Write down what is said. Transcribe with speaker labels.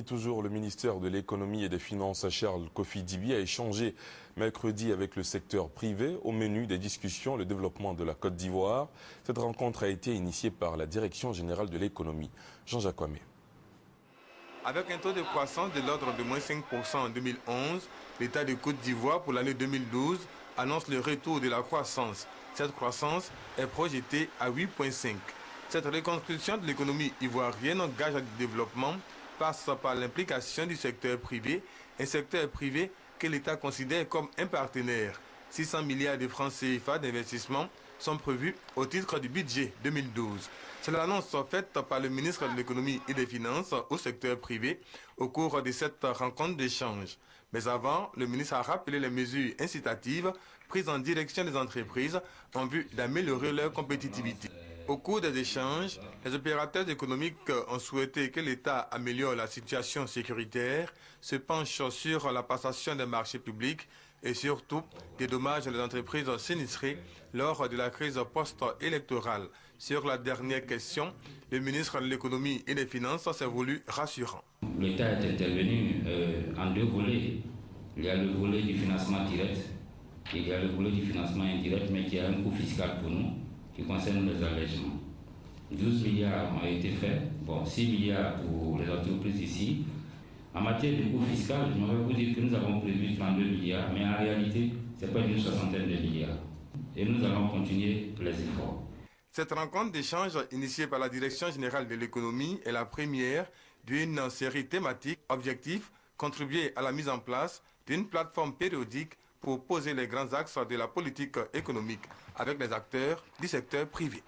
Speaker 1: Toujours, le ministère de l'économie et des finances, Charles Kofi Dibi, a échangé mercredi avec le secteur privé. Au menu des discussions, le développement de la Côte d'Ivoire. Cette rencontre a été initiée par la Direction générale de l'économie. Jean-Jacques Ouamé.
Speaker 2: Avec un taux de croissance de l'ordre de moins 5% en 2011, l'État de Côte d'Ivoire pour l'année 2012 annonce le retour de la croissance. Cette croissance est projetée à 8,5%. Cette reconstruction de l'économie ivoirienne engage du développement passe par l'implication du secteur privé, un secteur privé que l'État considère comme un partenaire. 600 milliards de francs CFA d'investissement sont prévus au titre du budget 2012. C'est l'annonce faite par le ministre de l'économie et des finances au secteur privé au cours de cette rencontre d'échange. Mais avant, le ministre a rappelé les mesures incitatives prises en direction des entreprises en vue d'améliorer leur compétitivité. Au cours des échanges, les opérateurs économiques ont souhaité que l'État améliore la situation sécuritaire, se penche sur la passation des marchés publics et surtout dédommage les entreprises sinistrées lors de la crise post-électorale. Sur la dernière question, le ministre de l'économie et des finances s'est voulu rassurant.
Speaker 3: L'État est intervenu en deux volets. Il y a le volet du financement direct et il y a le volet du financement indirect, mais qui a un coût fiscal pour nous, qui concerne les allègements. 12 milliards ont été faits, 6 milliards pour les entreprises ici. En matière de coût fiscal, je vais vous dire que nous avons prévu 32 milliards, mais en réalité, c'est pas d'une soixantaine de milliards. Et nous allons continuer les efforts.
Speaker 2: Cette rencontre d'échange initiée par la Direction générale de l'économie est la première d'une série thématique objectif contribuer à la mise en place d'une plateforme périodique pour poser les grands axes de la politique économique avec les acteurs du secteur privé.